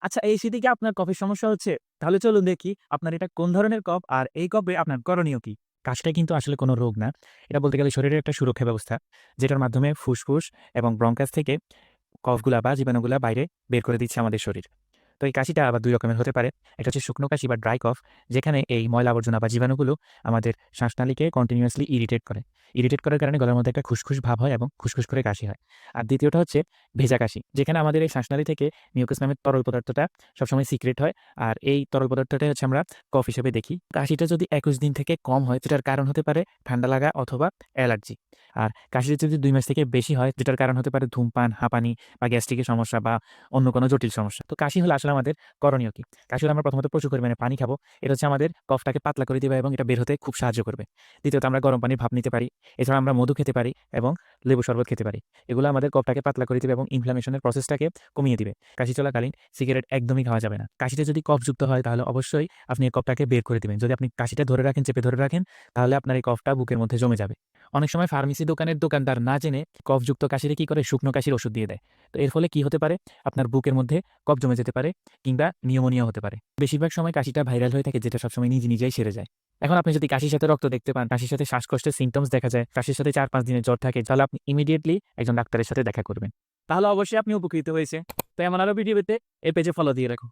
আচ্ছা, এই শীতে কি আপনার কফের সমস্যা হচ্ছে? তাহলে চলুন দেখি আপনার এটা কোন ধরনের কফ আর এই কফে আপনার করণীয় কি? কাশিটা কিন্তু আসলে কোনো রোগ না। এটা বলতে গেলে শরীরের একটা সুরক্ষা ব্যবস্থা, যেটার মাধ্যমে ফুসফুস এবং ব্রঙ্কাস থেকে কফগুলা বা জীবাণুগুলা বাইরে বের করে দিচ্ছে আমাদের শরীর। তো এই কাশিটা আবার ২ রকমের হতে পারে। একটা হচ্ছে শুকনো কাশি বা ড্রাই কফ, যেখানে এই ময়লা আবর্জনা বা জীবাণুগুলো আমাদের শ্বাসনালীকে কন্টিনিউয়াসলি ইরিটেট করে। ইরিটেট করার কারণে গলার মধ্যে একটা খুসখুস ভাব হয় এবং খুসখুস করে কাশি হয়। আর দ্বিতীয়টা হচ্ছে ভেজা কাশি, যেখানে আমাদের এই শ্বাসনালী থেকে মিউকাস নামের তরল পদার্থটা সবসময় সিক্রেট হয়। আর এই তরল পদার্থটাই হচ্ছে আমরা কফ হিসেবে দেখি। কাশিটা যদি ২১ দিন থেকে কম হয়, যেটার কারণ হতে পারে ঠান্ডা লাগা অথবা অ্যালার্জি। আর কাশিটা যদি ২ মাস থেকে বেশি হয়, যেটার কারণ হতে পারে ধূমপান, হাঁপানি বা গ্যাস্ট্রিকের সমস্যা বা অন্য কোনো জটিল সমস্যা। তো কাশি হলে আসলে আমাদের করণীয় কি? কাশি হলে আমরা প্রথমত প্রচুর পরিমাণে পানি খাবো। এটা হচ্ছে আমাদের কফটাকে পাতলা করে দিবে এবং এটা বের হতে খুব সাহায্য করবে। দ্বিতীয়ত আমরা গরম পানির ভাপ নিতে পারি। এছাড়া আমরা মধু খেতে পারি এবং লেবু শরবত খেতে পারি। এগুলো আমাদের কফটাকে পাতলা করে দিবে এবং ইনফ্লামেশনের প্রসেসটাকে কমিয়ে দিবে। কাশি চলাকালীন সিগারেট একদমই খাওয়া যাবে না। কাশিটা যদি কফযুক্ত হয় তাহলে অবশ্যই আপনি এই কফটাকে বের করে দিবেন। যদি আপনি কাশিটা ধরে রাখেন, চেপে ধরে রাখেন, তাহলে আপনার এই কফটা বুকের মধ্যে জমে যাবে। অনেক সময় ফার্মেসি দোকানের দোকানদার না জেনে কফযুক্ত কাশিরে কি করে শুকনো কাশির ওষুধ দিয়ে দেয়। তো এর ফলে কি হতে পারে? আপনার বুকের মধ্যে কফ জমে যেতে পারে কিংবা নিউমোনিয়া হতে পারে। বেশিরভাগ সময় কাশিটা ভাইরাল হয়ে থাকে, যেটা সবসময় নিজেই সেরে যায়। এখন আপনি যদি কাশির সাথে রক্ত দেখতে পান, কাশির সাথে শ্বাসকষ্টের সিম্পটমস দেখা যায়, কাশির সাথে ৪-৫ দিনের জ্বর থাকে, তাহলে আপনি ইমিডিয়েটলি একজন ডাক্তারের সাথে দেখা করবেন। তাহলে অবশ্যই আপনি উপকৃত হয়েছে। তো এমন আরো ভিডিও পেতে এই পেজে ফলো দিয়ে রাখুন।